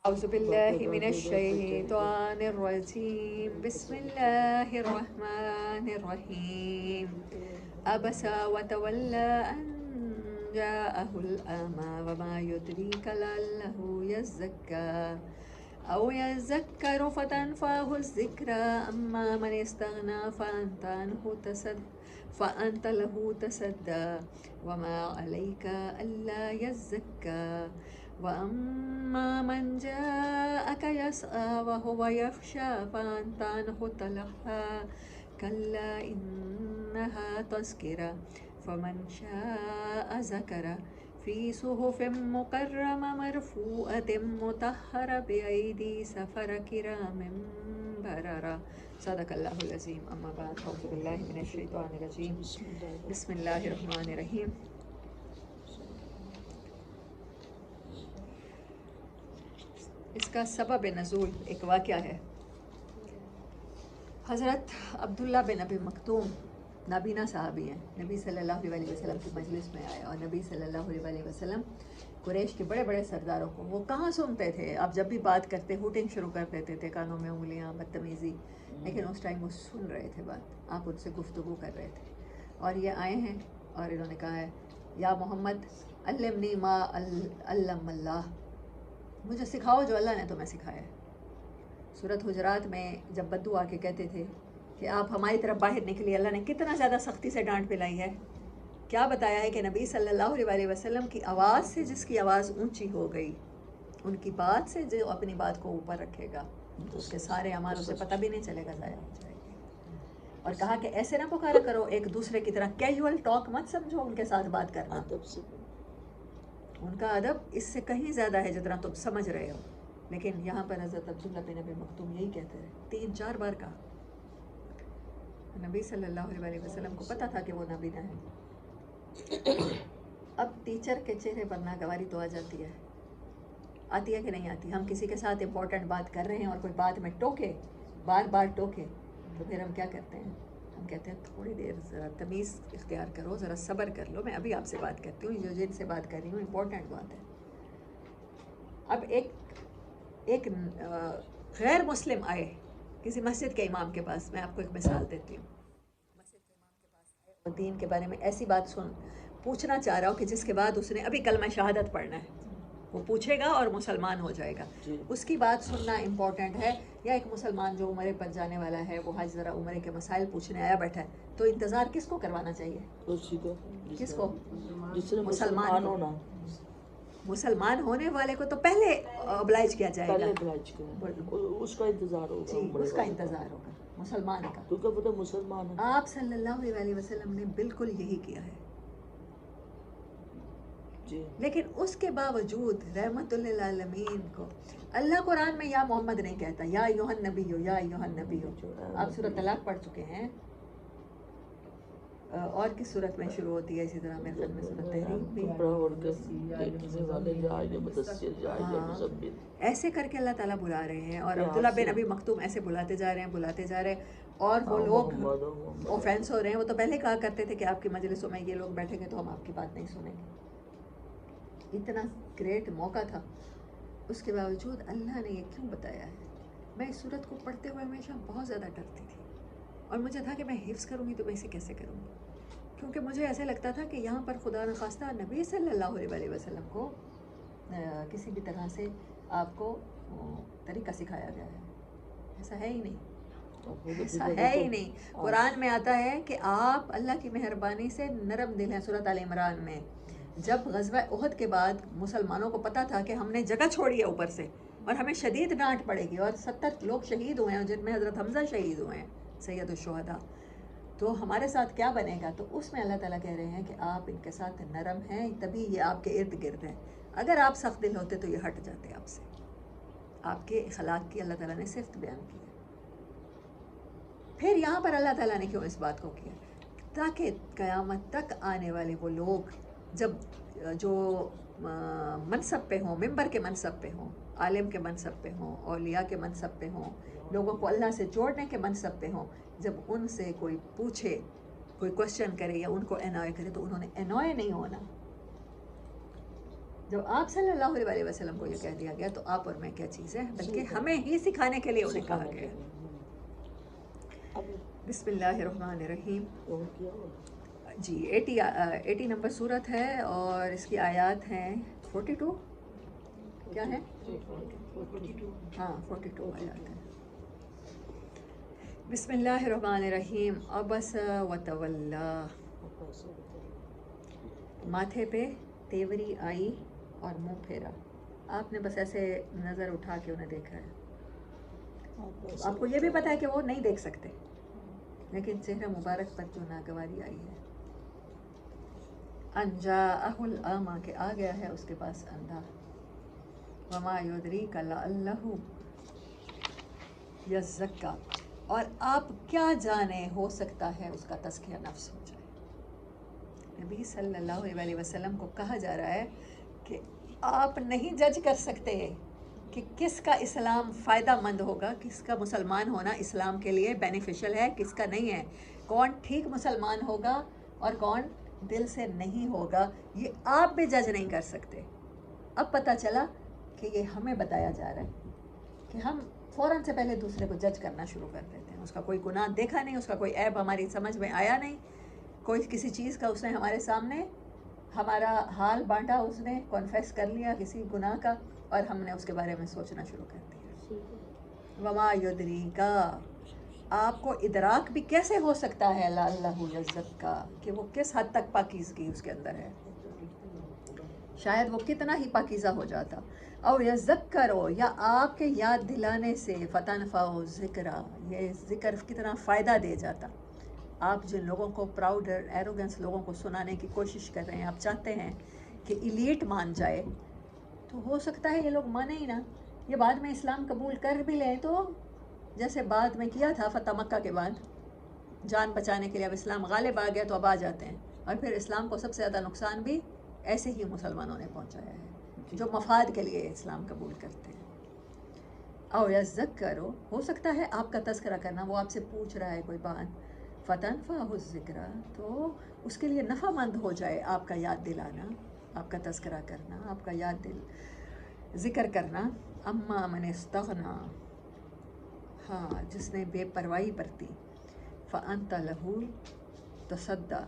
أعوذ بالله من الشيطان الرجيم بسم الله الرحمن الرحيم عبس وتولى أن جاءه الأعمى وما يدريك لعله يزكى أو يذكر فتنفعه الذكرى أما من استغنى فأنت له تصدى وما عليك ألا يزكى وأما من جاءك يسعى وهو يخشى فأنت عنه تلهى كلا إنها تذكرة فمن شاء ذكر في صحف مكرمة مرفوعة مطهرة بأيدي سفرة كرام بررة صدق الله العظيم. أما بعد أعوذ بالله من الشيطان الرجيم بسم الله الرحمن الرحیم. اس کا سبب نزول ایک واقعہ ہے. حضرت عبداللہ بن ابی مکتوم نابینا صحابی ہیں. نبی صلی اللہ علیہ وسلم کی مجلس میں آئے اور نبی صلی اللہ علیہ وسلم قریش کے بڑے بڑے سرداروں کو وہ کہاں سنتے تھے. آپ جب بھی بات کرتے ہوٹنگ شروع کر دیتے تھے, کانوں میں انگلیاں, بدتمیزی, لیکن اس ٹائم وہ سن رہے تھے بات. آپ ان سے گفتگو کر رہے تھے اور یہ آئے ہیں اور انہوں نے کہا ہے یا محمد علمنی ما علم اللہ, مجھے سکھاؤ جو اللہ نے تمہیں سکھایا ہے. سورۃ حجرات میں جب بدو آ کے کہتے تھے کہ آپ ہماری طرف باہر نکلی, اللہ نے کتنا زیادہ سختی سے ڈانٹ پلائی ہے. کیا بتایا ہے کہ نبی صلی اللہ علیہ وسلم کی آواز سے جس کی آواز اونچی ہو گئی, ان کی بات سے جو اپنی بات کو اوپر رکھے گا تو اس کے سارے اعمال اسے پتہ بھی نہیں چلے گا, ضائع ہو جائے گی. اور کہا کہ ایسے نہ پکارا کرو ایک دوسرے کی طرح, کیجول ٹاک مت سمجھو ان کے ساتھ بات کرنا. ان کا ادب اس سے کہیں زیادہ ہے جتنا تم سمجھ رہے ہو. لیکن یہاں پر حضرت عبداللہ بن ابی مکتوم یہی کہتے ہیں, 3-4 بار کہا. نبی صلی اللہ علیہ وسلم کو پتہ تھا کہ وہ نابینا ہے. اب ٹیچر کے چہرے پر ناگواری تو آ جاتی ہے, آتی ہے کہ نہیں آتی. ہم کسی کے ساتھ امپورٹنٹ بات کر رہے ہیں اور کوئی بات میں ٹوکے, بار بار ٹوکے, تو پھر ہم کیا کرتے ہیں, ہم کہتے ہیں تھوڑی دیر ذرا تمیز اختیار کرو, ذرا صبر کر لو, میں ابھی آپ سے بات کرتی ہوں, جو جن سے بات کر رہی ہوں امپورٹنٹ بات ہے. اب ایک غیر مسلم آئے کسی مسجد کے امام کے پاس. میں آپ کو ایک مثال دیتی ہوں. مسجد کے امام کے پاس آئے اور دین کے بارے میں ایسی بات پوچھنا چاہ رہا ہوں کہ جس کے بعد اس نے ابھی کلمہ شہادت پڑھنا ہے. وہ پوچھے گا اور مسلمان ہو جائے گا, اس کی بات سننا امپورٹنٹ ہے. یا ایک مسلمان جو عمرے پر جانے والا ہے, وہ حج ذرا عمرے کے مسائل پوچھنے آیا بیٹھا ہے, تو انتظار کس کو کروانا چاہیے؟ کس کو؟ مسلمان ہونا. مسلمان ہونے والے کو تو پہلے ابلائج کیا جائے گا, اس کا انتظار ہوگا. جی, اس کا انتظار ہوگا مسلمان کا, کیونکہ وہ تو مسلمان ہے. آپ صلی اللہ علیہ وسلم نے بالکل یہی کیا ہے. لیکن اس کے باوجود رحمت للعالمین کو اللہ قرآن میں یا محمد نہیں کہتا, یا ایھا النبی ہو, یا ایھا النبی ہو. آپ سورۃ طلاق پڑھ چکے ہیں, اور کس صورت میں شروع ہوتی ہے اسی طرح میرے خیال میں سورۃ تحریم بھی. ایسے کر کے اللہ تعالیٰ بلا رہے ہیں, اور عبداللہ بن ابی مکتوم ایسے بلاتے جا رہے ہیں, اور وہ لوگ اوفینس ہو رہے ہیں. وہ تو پہلے کہا کرتے تھے کہ آپ کی مجلسوں میں یہ لوگ بیٹھیں گے تو ہم آپ کی بات نہیں سنیں گے. اتنا گریٹ موقع تھا, اس کے باوجود اللہ نے یہ کیوں بتایا ہے؟ میں اس صورت کو پڑھتے ہوئے ہمیشہ بہت زیادہ ڈرتی تھی, اور مجھے تھا کہ میں حفظ کروں گی تو میں اسے کیسے کروں گی, کیونکہ مجھے ایسے لگتا تھا کہ یہاں پر خدا نخواستہ نبی صلی اللہ علیہ وسلم کو کسی بھی طرح سے آپ کو طریقہ سکھایا گیا ہے. ایسا ہے ہی نہیں, ایسا ہے ہی نہیں. قرآن میں آتا ہے کہ آپ اللہ کی مہربانی سے نرم دل ہیں. سورۃ آل عمران میں جب غزوہ احد کے بعد مسلمانوں کو پتہ تھا کہ ہم نے جگہ چھوڑی ہے اوپر سے اور ہمیں شدید ڈانٹ پڑے گی, اور 70 لوگ شہید ہوئے ہیں جن میں حضرت حمزہ شہید ہوئے ہیں, سید الشہداء, تو ہمارے ساتھ کیا بنے گا؟ تو اس میں اللہ تعالیٰ کہہ رہے ہیں کہ آپ ان کے ساتھ نرم ہیں, تبھی یہ آپ کے ارد گرد ہیں. اگر آپ سخت دل ہوتے تو یہ ہٹ جاتے آپ سے. آپ کے اخلاق کی اللہ تعالیٰ نے صفت بیان کی ہے. پھر یہاں پر اللہ تعالیٰ نے کیوں اس بات کو کیا؟ تاکہ قیامت تک آنے والے وہ لوگ جب جو منصب پہ ہوں, ممبر کے منصب پہ ہوں, عالم کے منصب پہ ہوں, اولیاء کے منصب پہ ہوں, لوگوں کو اللہ سے جوڑنے کے منصب پہ ہوں, جب ان سے کوئی پوچھے, کوئی کوشچن کرے یا ان کو انوائے کرے, تو انہوں نے انوائے نہیں ہونا. جب آپ صلی اللہ علیہ وسلم کو یہ کہہ دیا گیا تو آپ اور میں کیا چیز ہے، بلکہ ہمیں ہی سکھانے کے لیے انہیں کہا گیا. بسم اللہ الرحمن الرحیم. جی 80 نمبر صورت ہے اور اس کی آیات ہیں 42. کیا ہے؟ ہاں 42 آیات ہیں. بسم اللہ الرحمن الرحیم. عبس وتولا، ماتھے پہ تیوری آئی اور منہ پھیرا. آپ نے بس ایسے نظر اٹھا کے انہیں دیکھا ہے. آپ کو یہ بھی پتا ہے کہ وہ نہیں دیکھ سکتے، لیکن چہرہ مبارک پر جو ناگواری آئی ہے. ان جاءہ الاعمی، کہ آ گیا ہے اس کے پاس اندھا. وما یدریک لعلہ یزکی، اور آپ کیا جانے ہو سکتا ہے اس کا تزکیہ نفس ہو جائے. نبی صلی اللہ علیہ وسلم کو کہا جا رہا ہے کہ آپ نہیں جج کر سکتے کہ کس کا اسلام فائدہ مند ہوگا، کس کا مسلمان ہونا اسلام کے لیے بینیفیشل ہے، کس کا نہیں ہے، کون ٹھیک مسلمان ہوگا اور کون دل سے نہیں ہوگا. یہ آپ بھی جج نہیں کر سکتے. اب پتہ چلا کہ یہ ہمیں بتایا جا رہا ہے کہ ہم فوراً سے پہلے دوسرے کو جج کرنا شروع کر دیتے ہیں. اس کا کوئی گناہ دیکھا نہیں، اس کا کوئی عیب ہماری سمجھ میں آیا نہیں، کوئی کسی چیز کا اس نے ہمارے سامنے ہمارا حال بانٹا، اس نے کنفیس کر لیا کسی گناہ کا، اور ہم نے اس کے بارے میں سوچنا شروع کر دیا. وما یدریکا، آپ کو ادراک بھی کیسے ہو سکتا ہے لعلہ یزکی، کہ وہ کس حد تک پاکیزگی اس کے اندر ہے. شاید وہ کتنا ہی پاکیزہ ہو جاتا. او یذکرو، یا آپ کے یاد دلانے سے فتنفعہ ذکرا، یہ ذکر کتنا فائدہ دے جاتا. آپ جن لوگوں کو پراؤڈ ایروگنس لوگوں کو سنانے کی کوشش کر رہے ہیں، آپ چاہتے ہیں کہ ایلیٹ مان جائے، تو ہو سکتا ہے یہ لوگ مانے ہی نہ. یہ بعد میں اسلام قبول کر بھی لیں تو جیسے بعد میں کیا تھا فتح مکہ کے بعد، جان بچانے کے لیے اب اسلام غالب آ گیا تو اب آ جاتے ہیں، اور پھر اسلام کو سب سے زیادہ نقصان بھی ایسے ہی مسلمانوں نے پہنچایا ہے جو مفاد کے لیے اسلام قبول کرتے ہیں. او یذکرو، ہو سکتا ہے آپ کا تذکرہ کرنا، وہ آپ سے پوچھ رہا ہے کوئی بات، فتنفعہ الذکریٰ، تو اس کے لیے نفع مند ہو جائے آپ کا یاد دلانا، آپ کا تذکرہ کرنا، آپ کا یاد ذکر کرنا. اما من استغنی، ہاں جس نے بے پرواہی برتی، فانت لہ تصدی،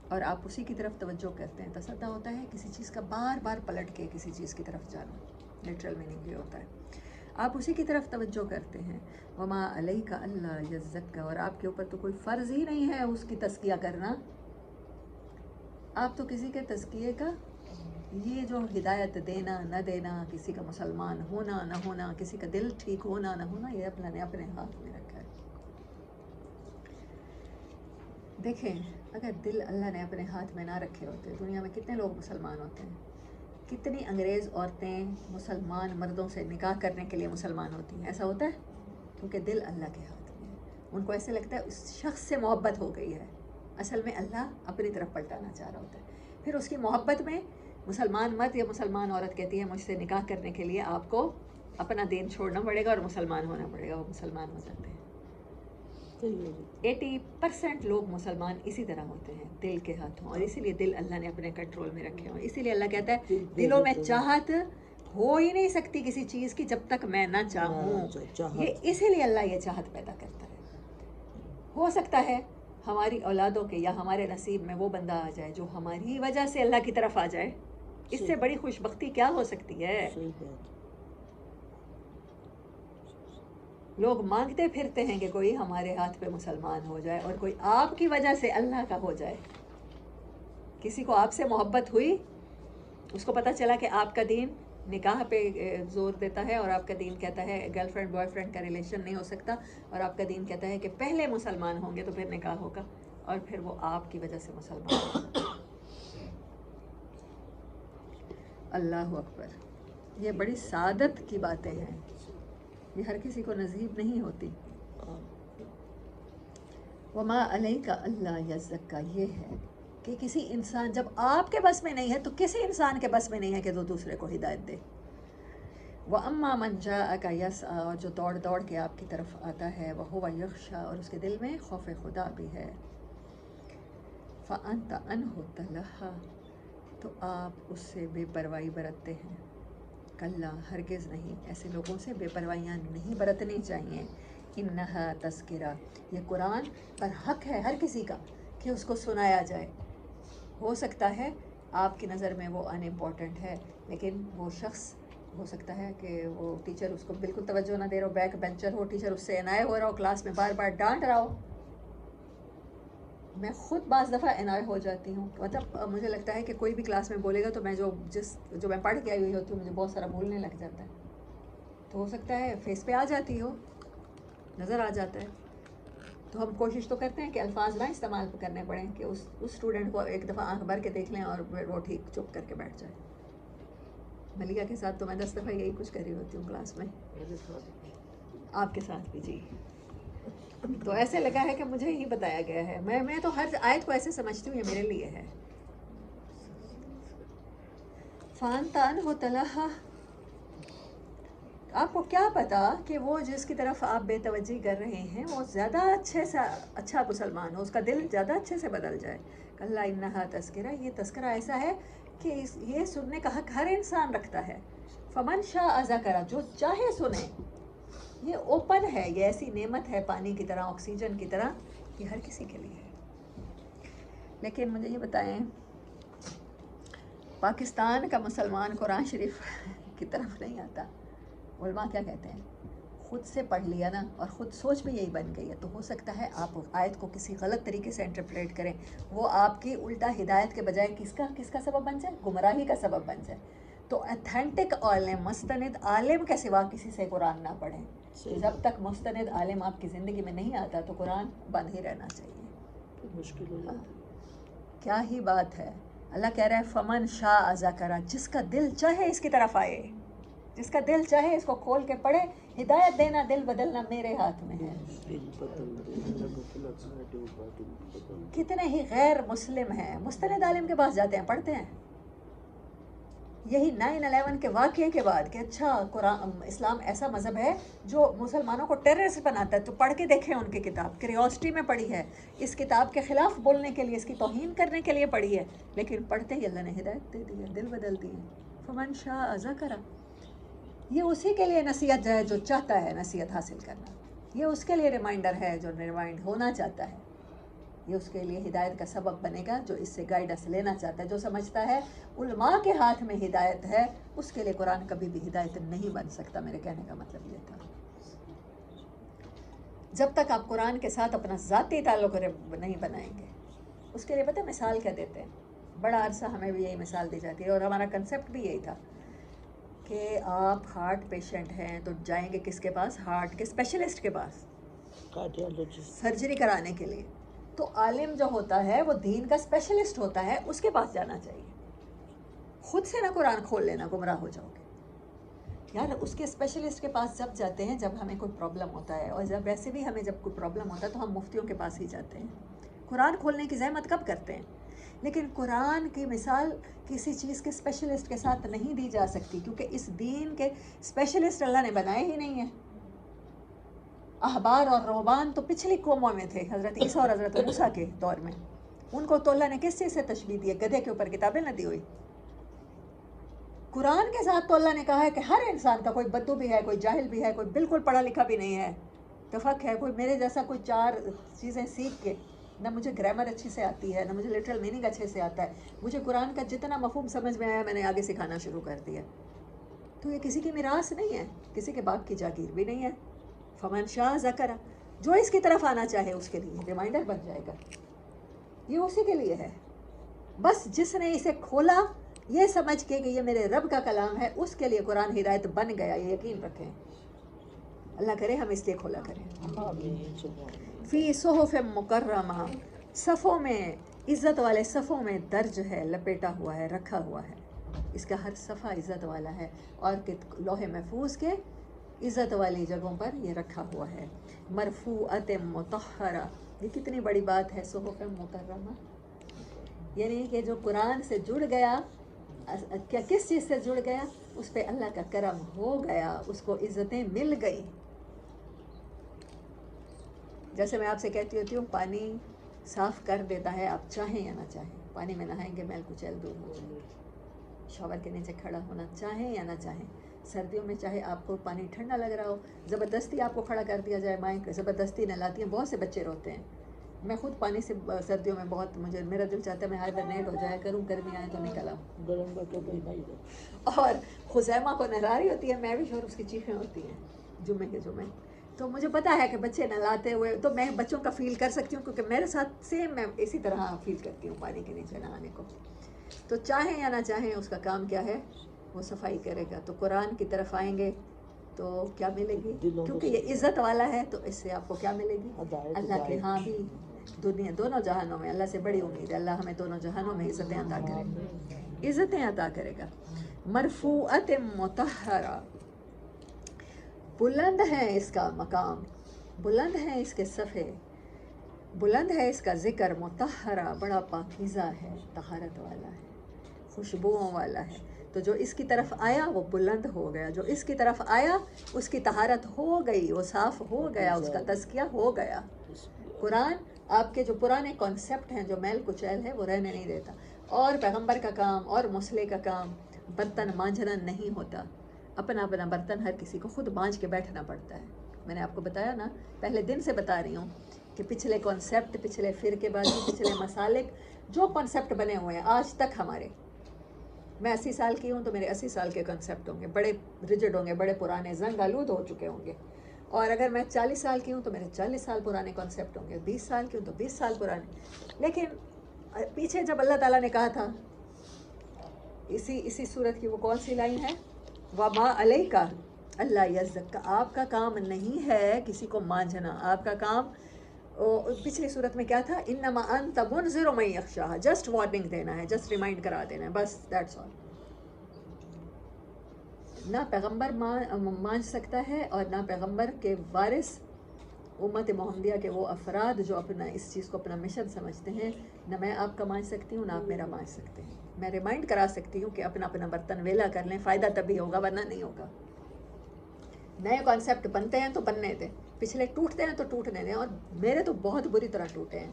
اور آپ اسی کی طرف توجہ کرتے ہیں. تصدی ہوتا ہے کسی چیز کا بار بار پلٹ کے کسی چیز کی طرف جانا، لٹرل میننگ یہ ہوتا ہے. آپ اسی کی طرف توجہ کرتے ہیں. وما علیک الا یزکی، اور آپ کے اوپر تو کوئی فرض ہی نہیں ہے اس کی تزکیہ کرنا. آپ تو کسی کے تزکیے کا، یہ جو ہدایت دینا نہ دینا، کسی کا مسلمان ہونا نہ ہونا، کسی کا دل ٹھیک ہونا نہ ہونا، یہ اللہ نے اپنے ہاتھ میں رکھا ہے. دیکھیں اگر دل اللہ نے اپنے ہاتھ میں نہ رکھے ہوتے، دنیا میں کتنے لوگ مسلمان ہوتے ہیں. کتنی انگریز عورتیں مسلمان مردوں سے نکاح کرنے کے لیے مسلمان ہوتی ہیں. ایسا ہوتا ہے کیونکہ دل اللہ کے ہاتھ میں ہے. ان کو ایسے لگتا ہے اس شخص سے محبت ہو گئی ہے، اصل میں اللہ اپنی طرف پلٹانا چاہ رہا ہوتا ہے. پھر اس کی محبت میں مسلمان مرد یا مسلمان عورت کہتی ہے مجھ سے نکاح کرنے کے لیے آپ کو اپنا دین چھوڑنا پڑے گا اور مسلمان ہونا پڑے گا. وہ مسلمان ہو جاتے ہیں. 80% لوگ مسلمان اسی طرح ہوتے ہیں، دل کے ہاتھوں، اور اسی لیے دل اللہ نے اپنے کنٹرول میں رکھے ہوں. اسی لیے اللہ کہتا ہے دلوں میں چاہت ہو ہی نہیں سکتی کسی چیز کی جب تک میں نہ چاہوں. یہ اسی لیے اللہ یہ چاہت پیدا کرتا ہے. ہو سکتا ہے ہماری اولادوں کے یا ہمارے نصیب میں وہ بندہ آ جائے جو ہماری وجہ سے اللہ کی طرف آ جائے. اس سے بڑی خوش بختی کیا ہو سکتی ہے. لوگ مانگتے پھرتے ہیں کہ کوئی ہمارے ہاتھ پہ مسلمان ہو جائے، اور کوئی آپ کی وجہ سے اللہ کا ہو جائے. کسی کو آپ سے محبت ہوئی، اس کو پتہ چلا کہ آپ کا دین نکاح پہ زور دیتا ہے، اور آپ کا دین کہتا ہے گرل فرینڈ بوائے فرینڈ کا ریلیشن نہیں ہو سکتا، اور آپ کا دین کہتا ہے کہ پہلے مسلمان ہوں گے تو پھر نکاح ہوگا، اور پھر وہ آپ کی وجہ سے مسلمان ہوگا. اللہ اکبر. یہ بڑی سعادت کی باتیں ہیں، یہ ہر کسی کو نصیب نہیں ہوتی. وما علیک الا یزکی، یہ ہے کہ کسی انسان، جب آپ کے بس میں نہیں ہے تو کسی انسان کے بس میں نہیں ہے کہ وہ دوسرے کو ہدایت دے. وَأَمَّا مَنْ جَاءَكَ يَسْعَىٰ، اور جو دوڑ دوڑ کے آپ کی طرف آتا ہے، وَهُوَ يَخْشَىٰ، اور اس کے دل میں خوف خدا بھی ہے. فَأَنْتَ عَنْهُ تَلَهَّىٰ، تو آپ اس سے بے پرواہی برتتے ہیں. کلا ہرگز نہیں، ایسے لوگوں سے بے پروائیاں نہیں برتنی چاہیے. انہا تذکرہ، یہ قرآن پر حق ہے ہر کسی کا کہ اس کو سنایا جائے. ہو سکتا ہے آپ کی نظر میں وہ ان امپورٹنٹ ہے، لیکن وہ شخص ہو سکتا ہے کہ وہ ٹیچر اس کو بالکل توجہ نہ دے رہا ہو، بیک بینچر ہو، ٹیچر اس سے انائے ہو رہا ہو، کلاس میں بار بار ڈانٹ رہا ہو. میں خود بعض دفعہ انائے ہو جاتی ہوں. مطلب مجھے لگتا ہے کہ کوئی بھی کلاس میں بولے گا تو میں جو میں پڑھ کے آئی ہوئی ہوتی ہوں مجھے بہت سارا بھولنے لگ جاتا ہے. تو ہو سکتا ہے فیس پہ آ جاتی ہو، نظر آ جاتا ہے. تو ہم کوشش تو کرتے ہیں کہ الفاظ نہ استعمال کرنے پڑیں کہ اس اسٹوڈنٹ کو ایک دفعہ آنکھ بھر کے دیکھ لیں اور وہ ٹھیک چپ کر کے بیٹھ جائے. ملیکہ کے ساتھ تو میں 10 دفعہ یہی کچھ کر رہی ہوتی ہوں کلاس میں. آپ کے ساتھ بھی؟ جی. تو ایسے لگا ہے کہ مجھے ہی بتایا گیا ہے. میں تو ہر آیت کو ایسے سمجھتی ہوں یہ میرے لیے ہے. فانتان ہو تلہا، آپ کو کیا پتا کہ وہ جس کی طرف آپ بے توجہی کر رہے ہیں وہ زیادہ اچھا مسلمان ہو، اس کا دل زیادہ اچھے سے بدل جائے. کلا انہا تذکرہ، یہ تذکرہ ایسا ہے کہ یہ سننے کا حق ہر انسان رکھتا ہے. فمن شاء ذکر، جو چاہے سنے. یہ اوپن ہے، یہ ایسی نعمت ہے پانی کی طرح، آکسیجن کی طرح، یہ ہر کسی کے لیے ہے. لیکن مجھے یہ بتائیں، پاکستان کا مسلمان قرآن شریف کی طرف نہیں آتا. علماء کیا کہتے ہیں؟ خود سے پڑھ لیا نا اور خود سوچ میں یہی بن گئی ہے، تو ہو سکتا ہے آپ آیت کو کسی غلط طریقے سے انٹرپریٹ کریں، وہ آپ کی الٹا ہدایت کے بجائے کس کا سبب بن جائے؟ گمراہی کا سبب بن جائے. تو ایتھینٹک عالم، مستند عالم کے سوا کسی سے قرآن نہ پڑھیں. جب تک مستند عالم آپ کی زندگی میں نہیں آتا تو قرآن بند ہی رہنا چاہیے. مشکل ہو جاتا ہے. کیا ہی بات ہے. اللہ کہہ رہا ہے فمن شاء ذکر، جس کا دل چاہے اس کی طرف آئے، جس کا دل چاہے اس کو کھول کے پڑھے. ہدایت دینا، دل بدلنا میرے ہاتھ میں ہے. کتنے ہی غیر مسلم ہیں مستند عالم کے پاس جاتے ہیں، پڑھتے ہیں. یہی 9/11 کے واقعے کے بعد کہ اچھا قرآن اسلام ایسا مذہب ہے جو مسلمانوں کو ٹیررسٹ بناتا ہے، تو پڑھ کے دیکھیں ان کی کتاب. کریوسٹی میں پڑھی ہے، اس کتاب کے خلاف بولنے کے لیے، اس کی توہین کرنے کے لیے پڑھی ہے، لیکن پڑھتے ہی اللہ نے ہدایت دے دی ہے، دل بدل دیے. فمن شاء ذکر، یہ اسی کے لیے نصیحت ہے جو چاہتا ہے نصیحت حاصل کرنا. یہ اس کے لیے ریمائنڈر ہے جو ریمائنڈ ہونا چاہتا ہے. یہ اس کے لیے ہدایت کا سبب بنے گا جو اس سے گائیڈنس لینا چاہتا ہے، جو سمجھتا ہے علماء کے ہاتھ میں ہدایت ہے. اس کے لیے قرآن کبھی بھی ہدایت نہیں بن سکتا. میرے کہنے کا مطلب یہ تھا. جب تک آپ قرآن کے ساتھ اپنا ذاتی تعلق نہیں بنائیں گے. اس کے لیے پتہ مثال کیا دیتے ہیں؟ بڑا عرصہ ہمیں بھی یہی مثال دی جاتی ہے اور ہمارا کنسیپٹ بھی یہی تھا کہ آپ ہارٹ پیشنٹ ہیں تو جائیں گے کس کے پاس؟ ہارٹ کے اسپیشلسٹ کے پاس، سرجری کرانے کے لیے. تو عالم جو ہوتا ہے وہ دین کا اسپیشلسٹ ہوتا ہے، اس کے پاس جانا چاہیے. خود سے نہ قرآن کھول لینا، گمراہ ہو جاؤ گے. یار اس کے اسپیشلسٹ کے پاس جب جاتے ہیں جب ہمیں کوئی پرابلم ہوتا ہے، اور جب ویسے بھی ہمیں جب کوئی پرابلم ہوتا ہے تو ہم مفتیوں کے پاس ہی جاتے ہیں. قرآن کھولنے کی زحمت کب کرتے ہیں؟ لیکن قرآن کی مثال کسی چیز کے اسپیشلسٹ کے ساتھ نہیں دی جا سکتی، کیونکہ اس دین کے اسپیشلسٹ اللہ نے بنائے ہی نہیں ہیں. احبار اور رہبان تو پچھلی قوموں میں تھے، حضرت عیسیٰ اور حضرت موسیٰ کے دور میں. ان کو تو اللہ نے کس چیز سے تشبیہ دی ہے؟ گدھے کے اوپر کتابیں نہ دی ہوئی. قرآن کے ساتھ تو اللہ نے کہا ہے کہ ہر انسان کا، کوئی بدو بھی ہے، کوئی جاہل بھی ہے، کوئی بالکل پڑھا لکھا بھی نہیں ہے، اتفاق ہے، کوئی میرے جیسا کوئی 4 چیزیں سیکھ کے، نہ مجھے گرامر اچھی سے آتی ہے، نہ مجھے لٹرل میننگ اچھے سے آتا ہے، مجھے قرآن کا جتنا مفہوم سمجھ میں آیا میں نے آگے سکھانا شروع کر دیا. تو یہ کسی کی میراث نہیں ہے، کسی کے باپ کی جاگیر بھی نہیں ہے. فمن شاء ذکر، جو اس کی طرف آنا چاہے اس کے لیے ریمائنڈر بن جائے گا. یہ اسی کے لیے ہے. بس جس نے اسے کھولا یہ سمجھ کے کہ یہ میرے رب کا کلام ہے، اس کے لیے قرآن ہدایت بن گیا. یہ یقین رکھیں. اللہ کرے ہم اس لیے کھولا کریں. فی صحف مکرمہ، صفوں میں، عزت والے صفوں میں درج ہے، لپیٹا ہوا ہے، رکھا ہوا ہے. اس کا ہر صفحہ عزت والا ہے اور لوح محفوظ کے عزت والی جگہوں پر یہ رکھا ہوا ہے. مرفوعۃ مطہرہ، یہ کتنی بڑی بات ہے. صحف مکرمہ یعنی کہ جو قرآن سے جڑ گیا، کیا کس چیز سے جڑ گیا؟ اس پہ اللہ کا کرم ہو گیا، اس کو عزتیں مل گئی. جیسے میں آپ سے کہتی ہوتی ہوں پانی صاف کر دیتا ہے، آپ چاہیں یا نہ چاہیں. پانی میں نہائیں گے میل کچیل دور ہو جائے گی. شاور کے نیچے کھڑا ہونا چاہیں یا نہ چاہیں. سردیوں میں چاہے آپ کو پانی ٹھنڈا لگ رہا ہو, زبردستی آپ کو کھڑا کر دیا جائے, مائیں زبردستی نہلاتی ہیں, بہت سے بچے روتے ہیں. میں خود پانی سے سردیوں میں بہت, مجھے میرا دل چاہتا ہے میں ہائبرنیٹ ہو جایا کروں, گرمی آئے تو نکل آؤں. گرم کا تو کوئی نہیں ہے. اور خزیمہ کو نہلا رہی ہوتی ہے میں بھی, اور اس کی چیخیں ہوتی ہیں جمعے کے جمعے. تو مجھے پتا ہے کہ بچے نہلاتے ہوئے, تو میں بچوں کا فیل کر سکتی ہوں کیونکہ میرے ساتھ سیم میں اسی طرح فیل کرتی ہوں پانی کے نیچے نہانے کو. تو چاہیں یا نہ چاہیں اس کا کام کیا ہے, وہ صفائی کرے گا. تو قرآن کی طرف آئیں گے تو کیا ملے گی, کیونکہ یہ عزت والا ہے تو اس سے آپ کو کیا ملے گی, اللہ کے ہاں بھی دنیا دونوں جہانوں میں. اللہ سے بڑی امید ہے, اللہ ہمیں دونوں جہانوں میں عزتیں عطا کرے, عزتیں عطا کرے گا. مرفوعت مطہرہ, بلند ہے اس کا مقام, بلند ہے اس کے صفحے, بلند ہے اس کا ذکر. مطہرہ, بڑا پاکیزہ ہے, طہارت والا ہے, خوشبوؤں والا ہے. تو جو اس کی طرف آیا وہ بلند ہو گیا, جو اس کی طرف آیا اس کی طہارت ہو گئی, وہ صاف ہو گیا, اس کا تزکیہ ہو گیا. قرآن آپ کے جو پرانے کانسیپٹ ہیں, جو میل کچیل ہے, وہ رہنے نہیں دیتا. اور پیغمبر کا کام اور مسئلے کا کام برتن مانجھنا نہیں ہوتا. اپنا اپنا برتن ہر کسی کو خود مانجھ کے بیٹھنا پڑتا ہے. میں نے آپ کو بتایا نا, پہلے دن سے بتا رہی ہوں کہ پچھلے کانسیپٹ, پچھلے فرقے بازی, پچھلے مسالک, جو کانسیپٹ بنے ہوئے ہیں آج تک ہمارے, میں 80 سال کی ہوں تو میرے 80 سال کے کنسیپٹ ہوں گے, بڑے ریجڈ ہوں گے, بڑے پرانے زنگ آلود ہو چکے ہوں گے. اور اگر میں 40 سال کی ہوں تو میرے 40 سال پرانے کنسیپٹ ہوں گے, 20 سال کی ہوں تو 20 سال پرانے. لیکن پیچھے جب اللہ تعالیٰ نے کہا تھا, اسی صورت کی وہ کون سی لائن ہے, وَمَا عَلَيْكَ أَلَّا يَزَّكَّىٰ, آپ کا کام نہیں ہے کسی کو مانجھنا, آپ کا کام. پچھلی صورت میں کیا تھا, اِنَّمَا أَنْتَ مُنذِرُ مَن يَخْشَاهَا, جسٹ وارننگ دینا ہے, جسٹ ریمائنڈ کرا دینا ہے, بس دیٹس آل. نہ پیغمبر مانج سکتا ہے اور نہ پیغمبر کے وارث امت محمدیہ کے وہ افراد جو اپنا اس چیز کو اپنا مشن سمجھتے ہیں. نہ میں آپ کا مانج سکتی ہوں, نہ آپ میرا مانج سکتے ہیں. میں ریمائنڈ کرا سکتی ہوں کہ اپنا اپنا برتن ویلا کر لیں, فائدہ تبھی ہوگا ورنہ نہیں ہوگا. نئے کانسیپٹ بنتے ہیں تو بننے دیں, پچھلے ٹوٹتے ہیں تو ٹوٹنے دیں. اور میرے تو بہت بری طرح ٹوٹے ہیں.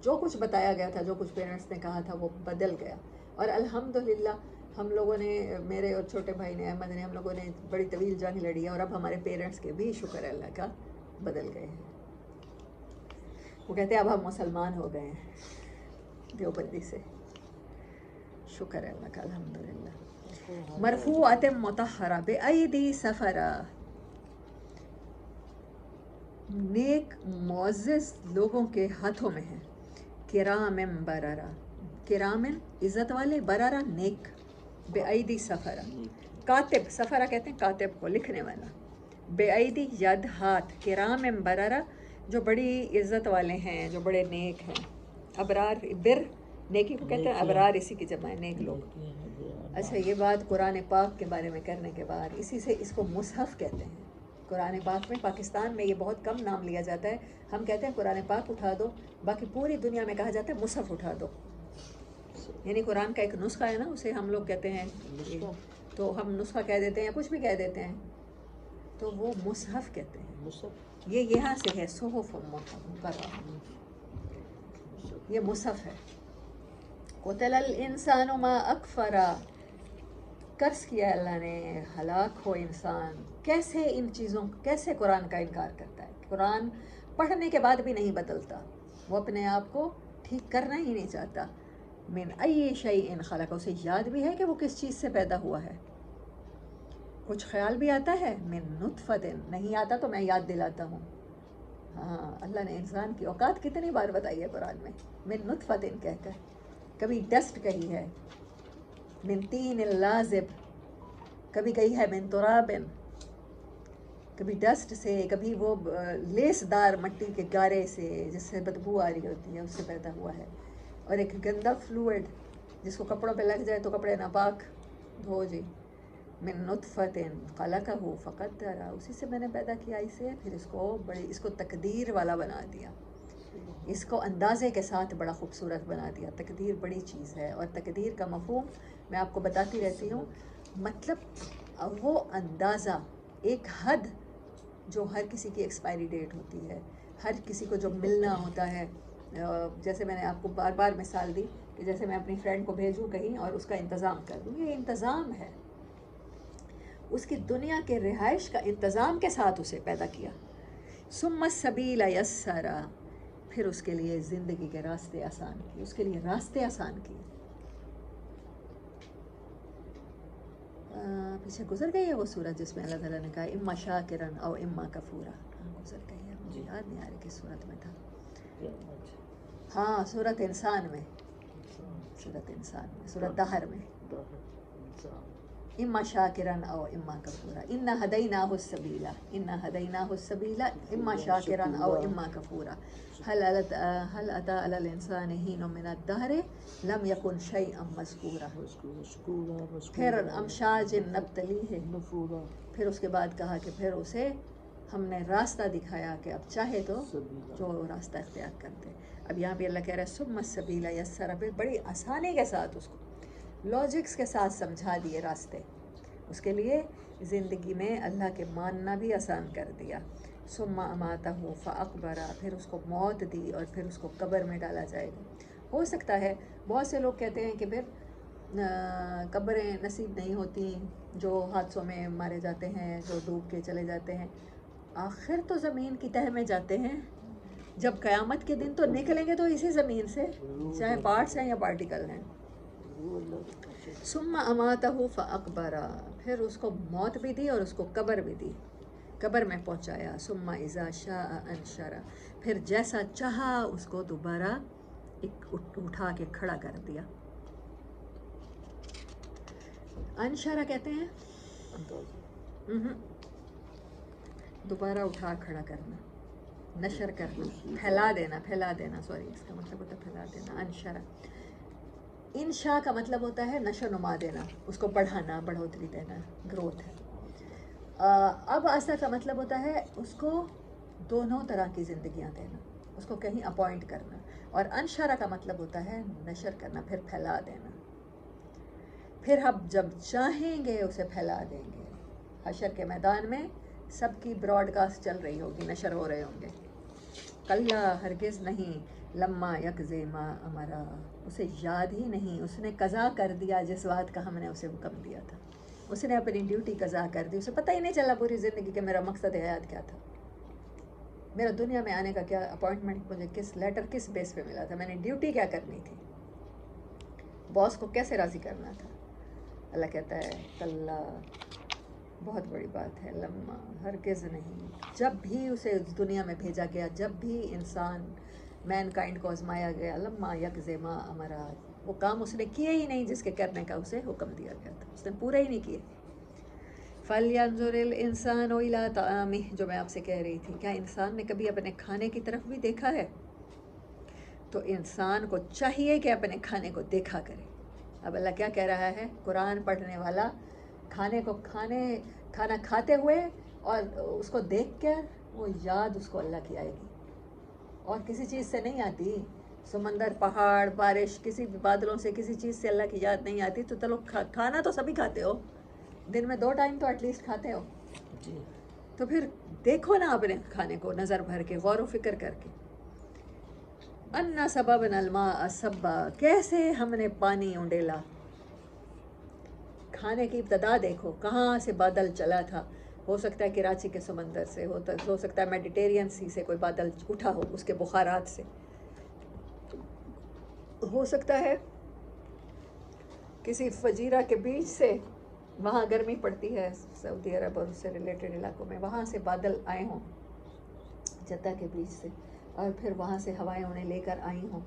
جو کچھ بتایا گیا تھا, جو کچھ پیرنٹس نے کہا تھا, وہ بدل گیا. اور الحمدللہ ہم لوگوں نے, میرے اور چھوٹے بھائی نے, احمد نے, ہم لوگوں نے بڑی طویل جنگ لڑی ہے. اور اب ہمارے پیرنٹس کے بھی شکر ہے اللہ کا بدل گئے ہیں. وہ کہتے ہیں اب ہم مسلمان ہو گئے ہیں دیوبندی سے, شکر ہے اللہ کا الحمدللہ. مرفوعات مطہرہ بأیدی سفرہ, نیک معزز لوگوں کے ہاتھوں میں ہے. کرام بررہ, کرام عزت والے, بررہ نیک, بأیدی سفرہ, کاتب, سفرہ کہتے ہیں کاتب کو, لکھنے والا. بأیدی ید, ہاتھ. کرام بررہ, جو بڑی عزت والے ہیں, جو بڑے نیک ہیں. ابرار, بر نیکی کو کہتے ہیں, ابرار اسی کی جمع ہے, نیک لوگ. اچھا, یہ بات قرآن پاک کے بارے میں کرنے کے بعد, اسی سے اس کو مصحف کہتے ہیں. قرآن پاک میں, پاکستان میں یہ بہت کم نام لیا جاتا ہے. ہم کہتے ہیں قرآن پاک اٹھا دو, باقی پوری دنیا میں کہا جاتا ہے مصحف اٹھا دو. یعنی قرآن کا ایک نسخہ ہے نا, اسے ہم لوگ کہتے ہیں, تو ہم نسخہ کہہ دیتے ہیں یا کچھ بھی کہہ دیتے ہیں, تو وہ مصحف کہتے ہیں. یہ یہاں سے ہے, صحف مقررہ, یہ مصحف ہے. قتل الانسان ما اکفرہ, قرض کیا اللہ نے, ہلاک ہو انسان, کیسے ان چیزوں, کیسے قرآن کا انکار کرتا ہے. قرآن پڑھنے کے بعد بھی نہیں بدلتا, وہ اپنے آپ کو ٹھیک کرنا ہی نہیں چاہتا. من ای شیء خلق, اسے یاد بھی ہے کہ وہ کس چیز سے پیدا ہوا ہے, کچھ خیال بھی آتا ہے. من نطفۃ, نہیں آتا تو میں یاد دلاتا ہوں. ہاں, اللہ نے انسان کی اوقات کتنی بار بتائی ہے قرآن میں, من نطفۃ کہہ کر. کبھی ڈسٹ کہی ہے, من طین لازب, کبھی کہی ہے من تراب, کبھی ڈسٹ سے, کبھی وہ لیس دار مٹی کے گارے سے جس سے بدبو آ رہی ہوتی ہے, اس سے پیدا ہوا ہے. اور ایک گندا فلوئڈ جس کو کپڑوں پہ لگ جائے تو کپڑے ناپاک دھو جی. من نطفۃ خلقہ فقدرہ, اسی سے میں نے پیدا کیا اسے, پھر اس کو تقدیر والا بنا دیا, اس کو اندازے کے ساتھ بڑا خوبصورت بنا دیا. تقدیر بڑی چیز ہے, اور تقدیر کا مفہوم میں آپ کو بتاتی رہتی ہوں. مطلب وہ اندازہ, ایک حد جو ہر کسی کی ایکسپائری ڈیٹ ہوتی ہے, ہر کسی کو جو ملنا ہوتا ہے, جیسے میں نے آپ کو بار بار مثال دی کہ جیسے میں اپنی فرینڈ کو بھیجوں کہیں اور اس کا انتظام کر دوں، یہ انتظام ہے، اس کی دنیا کے رہائش کا انتظام کے ساتھ اسے پیدا کیا. ثم السبیل یسرا، پھر اس کے لیے زندگی کے راستے آسان کیے، اس کے لیے راستے آسان کیے. پیچھے گزر گئی ہے وہ سورت جس میں اللہ تعالیٰ نے کہا اما شاکرن او اما کفورا، گزر گئی ہے، مجھے یاد نہیں آ رہی کس سورت میں تھا. ہاں سورت انسان میں، سورت انسان میں، سورت دہر میں، اما شاکرن او اما کفورا انا ہدیناہ السبیل، انا ہدیناہ السبیل اما شاکرن او اما کفورا هل اتى على الانسان حين من الدهر لم يكن شيئا مذکورا. پھر امشاج نبتلیہ، پھر اس کے بعد کہا کہ پھر اسے ہم نے راستہ دکھایا کہ اب چاہے تو جو راستہ اختیار کرتے. اب یہاں پہ اللہ کہہ رہا ہے ثم السبیل یسرا، بڑی آسانی کے ساتھ اس کو لاجکس کے ساتھ سمجھا دیے راستے، اس کے لیے زندگی میں اللہ کے ماننا بھی آسان کر دیا. ثم اماتہ فاقبرہ، پھر اس کو موت دی اور پھر اس کو قبر میں ڈالا جائے گا. ہو سکتا ہے بہت سے لوگ کہتے ہیں کہ پھر قبریں نصیب نہیں ہوتی جو حادثوں میں مارے جاتے ہیں، جو ڈوب کے چلے جاتے ہیں. آخر تو زمین کی تہہ میں جاتے ہیں، جب قیامت کے دن تو نکلیں گے تو اسی زمین سے، چاہے پارٹس ہیں یا پارٹیکل ہیں. ثم اماتہ فاقبرہ، پھر اس کو موت بھی دی اور اس کو قبر بھی دی، قبر میں پہنچایا. ثم اذا شاء انشرہ، پھر جیسا چاہا اس کو دوبارہ اٹھا کے کھڑا کر دیا. انشرہ کہتے ہیں دوبارہ اٹھا کھڑا کرنا، نشر کرنا، پھیلا دینا، پھیلا دینا، سوری اس کا مطلب ہوتا ہے پھیلا دینا. انشرہ، انشاء کا مطلب ہوتا ہے نشو نما دینا، اس کو بڑھانا، بڑھوتری دینا، گروتھ ہے. اب آسا کا مطلب ہوتا ہے اس کو دونوں طرح کی زندگیاں دینا، اس کو کہیں اپوائنٹ کرنا. اور انشرہ کا مطلب ہوتا ہے نشر کرنا، پھر پھیلا دینا. پھر ہم جب چاہیں گے اسے پھیلا دیں گے. حشر کے میدان میں سب کی براڈ کاسٹ چل رہی ہوگی، نشر ہو رہے ہوں گے. کلا، ہرگز نہیں، لما یقضی ما امرا، اسے یاد ہی نہیں، اس نے قضا کر دیا جس بات کا ہم نے اسے حکم دیا تھا. اس نے اپنی ڈیوٹی قضا کر دی، اسے پتہ ہی نہیں چلا پوری زندگی کہ میرا مقصد حیات کیا تھا، میرا دنیا میں آنے کا کیا اپوائنٹمنٹ، مجھے کس لیٹر کس بیس پہ ملا تھا، میں نے ڈیوٹی کیا کرنی تھی، باس کو کیسے راضی کرنا تھا. اللہ کہتا ہے کلا، بہت بڑی بات ہے، لما، ہرگز نہیں، جب بھی اسے اس دنیا میں بھیجا گیا، جب بھی انسان مین کائنڈ کو آزمایا گیا، لما یقضی ما امرا، وہ کام اس نے کیے ہی نہیں جس کے کرنے کا اسے حکم دیا گیا تھا، اس نے پورے ہی نہیں کیے. فَلْيَنظُرِ الْإِنسَانُ إِلَىٰ طَعَامِهِ، جو میں آپ سے کہہ رہی تھی، کیا انسان نے کبھی اپنے کھانے کی طرف بھی دیکھا ہے؟ تو انسان کو چاہیے کہ اپنے کھانے کو دیکھا کرے. اب اللہ کیا کہہ رہا ہے، قرآن پڑھنے والا کھانا کھاتے ہوئے اور اس کو دیکھ کر وہ یاد اس کو اللہ کی آئے گی، اور کسی چیز سے نہیں آتی. سمندر، پہاڑ، بارش، کسی بھی بادلوں سے، کسی چیز سے اللہ کی یاد نہیں آتی. تو چلو کھانا تو سبھی کھاتے ہو، دن میں 2 ٹائم تو ایٹ لیسٹ کھاتے ہو، تو پھر دیکھو نا اپنے کھانے کو نظر بھر کے، غور و فکر کر کے. انا صببنا الماء صبا، کیسے ہم نے پانی اونڈیلا. کھانے کی ابتدا دیکھو، کہاں سے بادل چلا تھا. ہو سکتا ہے کراچی کے سمندر سے، ہو سکتا ہے میڈیٹیرین سی سے کوئی بادل اٹھا ہو، اس کے بخارات سے، ہو سکتا ہے کسی فجیرہ کے بیچ سے، وہاں گرمی پڑتی ہے سعودی عرب اور اس سے ریلیٹڈ علاقوں میں، وہاں سے بادل آئے ہوں جدہ کے بیچ سے، اور پھر وہاں سے ہوائیں انہیں لے کر آئی ہوں،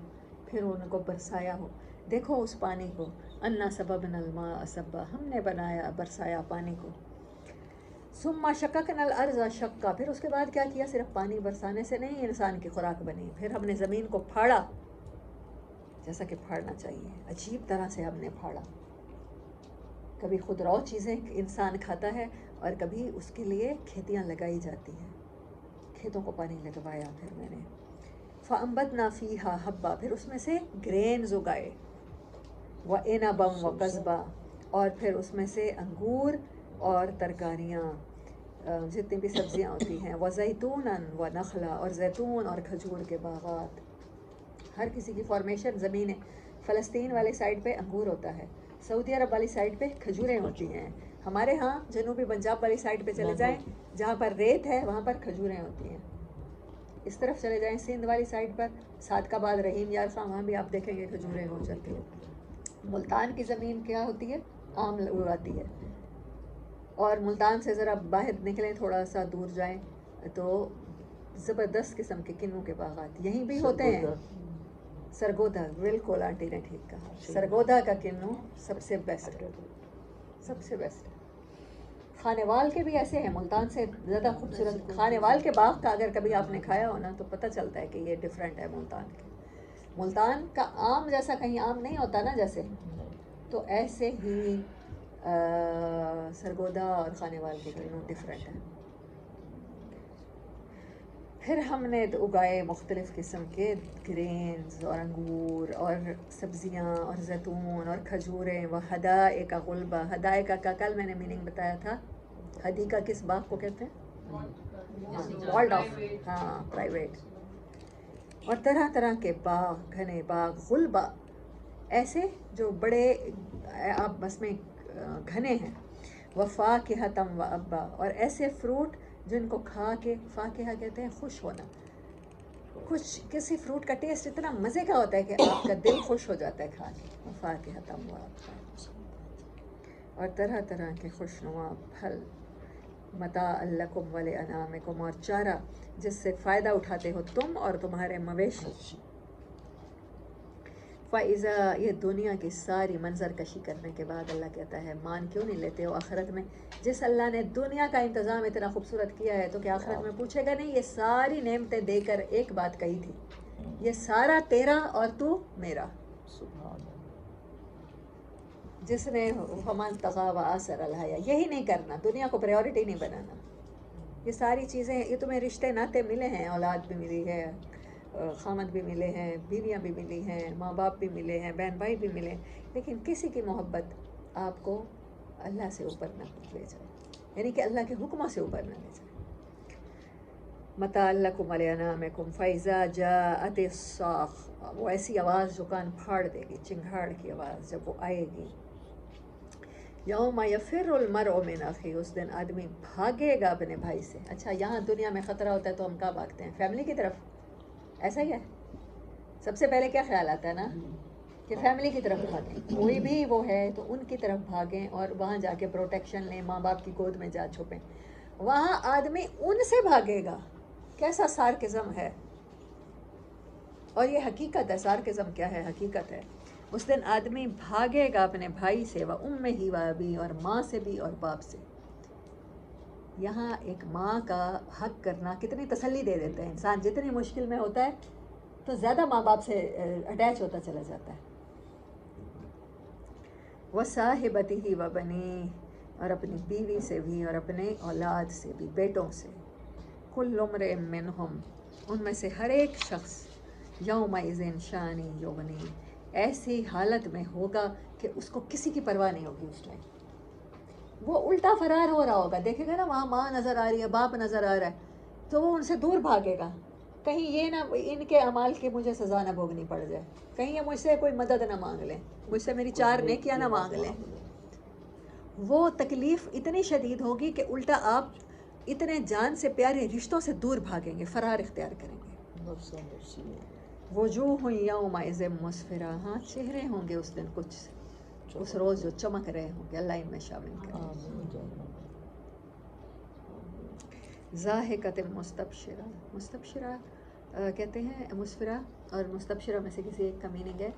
پھر ان کو برسایا ہو. دیکھو اس پانی کو، انا صببنا الماء صبا، ہم نے بنایا، برسایا پانی کو. ثم شققنا الارض شقا، پھر اس کے بعد کیا کیا، صرف پانی برسانے سے نہیں انسان کی خوراک بنی، پھر ہم نے زمین کو پھاڑا جیسا کہ پھاڑنا چاہیے. عجیب طرح سے ہم نے پھاڑا. کبھی خودرو چیزیں انسان کھاتا ہے اور کبھی اس کے لیے کھیتیاں لگائی جاتی ہیں، کھیتوں کو پانی لگوایا. پھر میں نے فَأَنبَتْنَا فِيهَا حَبًّا، پھر اس میں سے گرینز اگائے، وَإِنَبًا وَقَضْبًا، اور پھر اس میں سے انگور اور ترکاریاں، جتنی بھی سبزیاں ہوتی ہیں، وَزَيْتُونًا وَنَخْلًا، اور زیتون اور کھجور کے باغات. ہر کسی کی فارمیشن زمین ہے. فلسطین والی سائڈ پہ انگور ہوتا ہے, سعودی عرب والی سائڈ پہ کھجوریں ہوتی ہیں. ہمارے ہاں جنوبی پنجاب والی سائڈ پہ چلے جائیں جہاں پر ریت ہے وہاں پر کھجوریں ہوتی ہیں. اس طرف چلے جائیں سندھ والی سائڈ پر, صادقآباد, رحیم یار خان, وہاں بھی آپ دیکھیں گے کھجوریں ہو جاتی ہیں. ملتان کی زمین کیا ہوتی ہے؟ آم اگاتی ہے. اور ملتان سے ذرا باہر نکلیں, تھوڑا سا دور جائیں تو زبردست قسم کے کنوں کے باغات یہیں بھی ہوتے ہیں. سرگودا, بالکل آنٹی نے ٹھیک کہا, سرگودا کا کنو سب سے بیسٹ, سب سے بیسٹ. خانے وال کے بھی ایسے ہیں, ملتان سے زیادہ خوبصورت. خانے وال کے باغ کا اگر کبھی آپ نے کھایا ہو نا تو پتہ چلتا ہے کہ یہ ڈیفرنٹ ہے ملتان کے. ملتان کا آم جیسا کہیں آم نہیں ہوتا نا جیسے, تو ایسے ہی سرگودا اور خانے وال کے کنو ڈیفرنٹ ہیں. پھر ہم نے اگائے مختلف قسم کے گرینز اور انگور اور سبزیاں اور زیتون اور کھجوریں. و حدائق غلبہ, حدائق کا کل میں نے میننگ بتایا تھا. حدیقہ کس باغ کو کہتے ہیں؟ والڈ آف, ہاں, پرائیویٹ. اور طرح طرح کے باغ, گھنے باغ, غلبہ ایسے جو بڑے آپ بس میں گھنے ہیں. وفاکہۃ و ابا, اور ایسے فروٹ جن کو کھا کے, فاکہہ کہتے ہیں خوش ہونا. کچھ کسی فروٹ کا ٹیسٹ اتنا مزے کا ہوتا ہے کہ آپ کا دل خوش ہو جاتا ہے کھا کے. وفاکہۃ و ابا, اور طرح طرح کے خوشنما پھل. متاع لکم ولانعامکم, اور چارہ جس سے فائدہ اٹھاتے ہو تم اور تمہارے مویشی. فَإِذَا, یہ دنیا کی ساری منظر کشی کرنے کے بعد اللہ کہتا ہے مان کیوں نہیں لیتے ہو آخرت میں؟ جس اللہ نے دنیا کا انتظام اتنا خوبصورت کیا ہے تو کیا آخرت میں پوچھے گا نہیں؟ یہ ساری نعمتیں دے کر ایک بات کہی تھی, یہ سارا تیرا اور تو میرا. جس نے فمن طغى وآثر الحیاۃ, یہی نہیں کرنا, دنیا کو پریورٹی نہیں بنانا. یہ ساری چیزیں, یہ تمہیں رشتے ناتے ملے ہیں, اولاد بھی ملی ہے, خامد بھی ملے ہیں, بیویاں بھی ملی ہیں, ماں باپ بھی ملے ہیں, بہن بھائی بھی ملے, لیکن کسی کی محبت آپ کو اللہ سے اوپر نہ لے جائے, یعنی کہ اللہ کے حکموں سے اوپر نہ لے جائے. متاع لکم ولانعامکم فإذا جاءت الصاخة, وہ ایسی آواز جو کان پھاڑ دے گی, چنگھاڑ کی آواز جب وہ آئے گی. یوم یفر المرء من اخیہ, اس دن آدمی بھاگے گا اپنے بھائی سے. اچھا, یہاں دنیا میں خطرہ ہوتا ہے تو ہم کہاں بھاگتے ہیں؟ فیملی کی طرف. ایسا ہی ہے, سب سے پہلے کیا خیال آتا ہے نا کہ فیملی کی طرف بھاگیں, کوئی بھی وہ ہے تو ان کی طرف بھاگیں اور وہاں جا کے پروٹیکشن لیں, ماں باپ کی گود میں جا چھپیں. وہاں آدمی ان سے بھاگے گا. کیسا سارکزم ہے, اور یہ حقیقت ہے. سارکزم کیا ہے؟ حقیقت ہے. اس دن آدمی بھاگے گا اپنے بھائی سے, و امہ و ابی, اور ماں سے بھی اور باپ سے. یہاں ایک ماں کا حق کرنا کتنی تسلی دے دیتا ہے. انسان جتنی مشکل میں ہوتا ہے تو زیادہ ماں باپ سے اٹیچ ہوتا چلا جاتا ہے. وصاحبتہ و بنیہ, اور اپنی بیوی سے بھی اور اپنے اولاد سے بھی, بیٹوں سے. کل امرئ منہم, ان میں سے ہر ایک شخص, یومئذ شان یغنی, ایسی حالت میں ہوگا کہ اس کو کسی کی پرواہ نہیں ہوگی. اس ٹائم وہ الٹا فرار ہو رہا ہوگا, دیکھے گا نا وہاں ماں نظر آ رہی ہے, باپ نظر آ رہا ہے, تو وہ ان سے دور بھاگے گا. کہیں یہ نہ ان کے اعمال کی مجھے سزا نہ بھوگنی پڑ جائے, کہیں یہ مجھ سے کوئی مدد نہ مانگ لیں, مجھ سے میری 4 نیکیاں نہ مانگ لیں. وہ تکلیف اتنی شدید ہوگی کہ الٹا آپ اتنے جان سے پیارے رشتوں سے دور بھاگیں گے, فرار اختیار کریں گے. وجوہ یومئذ مسفرہ, ہاں چہرے ہوں گے اس دن کچھ, اس روز جو چمک رہے ہوں گے. اللہ ان میں شامل کرے. ضاحکۃ مستبشرہ, مستبشرہ کہتے ہیں مسفرہ, اور مستبشرہ میں سے کسی ایک کا میننگ ہے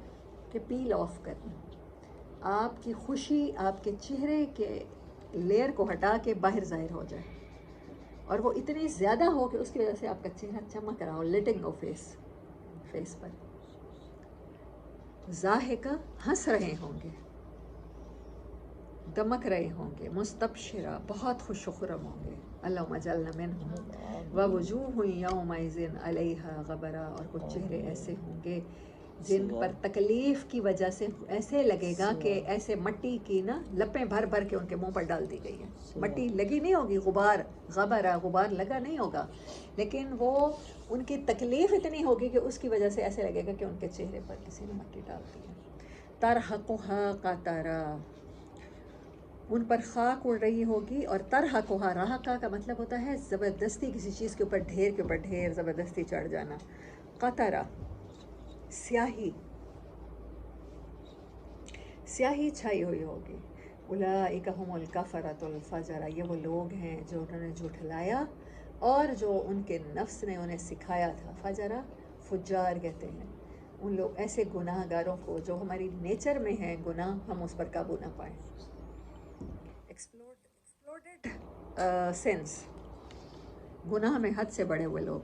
کہ پیل آف کرنا. آپ کی خوشی آپ کے چہرے کے لیئر کو ہٹا کے باہر ظاہر ہو جائے, اور وہ اتنی زیادہ ہو کہ اس کی وجہ سے آپ کا چہرہ چمک رہا ہو, لٹنگ ہو فیس پر. ضاحکہ, ہنس رہے ہوں گے, دمک رہے ہوں گے. مستبشرہ, بہت خوش و خرم ہوں گے. اللہم اجعلنا منہم. ووجوہ یومئذ علیہا غبرہ, اور کچھ چہرے ایسے ہوں گے جن پر تکلیف کی وجہ سے ایسے لگے گا کہ ایسے مٹی کی نا لپیں بھر بھر کے ان کے منہ پر ڈال دی گئی ہیں. مٹی لگی نہیں ہوگی، غبار لگا نہیں ہوگا، لیکن وہ ان کی تکلیف اتنی ہوگی کہ اس کی وجہ سے ایسے لگے گا کہ ان کے چہرے پر کسی نے مٹی ڈال دی ہے. ترحقها قطرہ، ان پر خاک اڑ رہی ہوگی. اور ترحقها، رحقہ کا مطلب ہوتا ہے زبردستی کسی چیز کے اوپر ڈھیر کے اوپر ڈھیر زبردستی چڑھ جانا. قطرہ سیاہی چھائی ہوئی ہوگی. اولئک هم الکفرۃ الفجرہ، یہ وہ لوگ ہیں جو انہوں نے جھٹلایا اور جو ان کے نفس نے انہیں سکھایا تھا. فجرہ فجار کہتے ہیں ان لوگ ایسے گناہ گاروں کو جو ہماری نیچر میں ہیں گناہ، ہم اس پر قابو نہ پائیں. ایکسپلوڈڈ سینس، گناہ میں حد سے بڑھے ہوئے لوگ.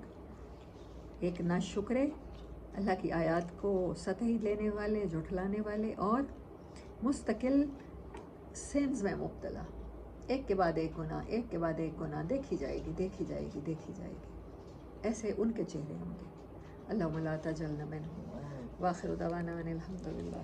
ایک ناشکرے، اللہ کی آیات کو سطحی لینے والے، جھٹلانے والے، اور مستقل سینس میں مبتلا. ایک کے بعد ایک گناہ، ایک کے بعد ایک گناہ، دیکھی جائے گی. ایسے ان کے چہرے ہوں گے. اللہم لا تجعلنا منہم. وآخر دعوانا ان الحمد للہ.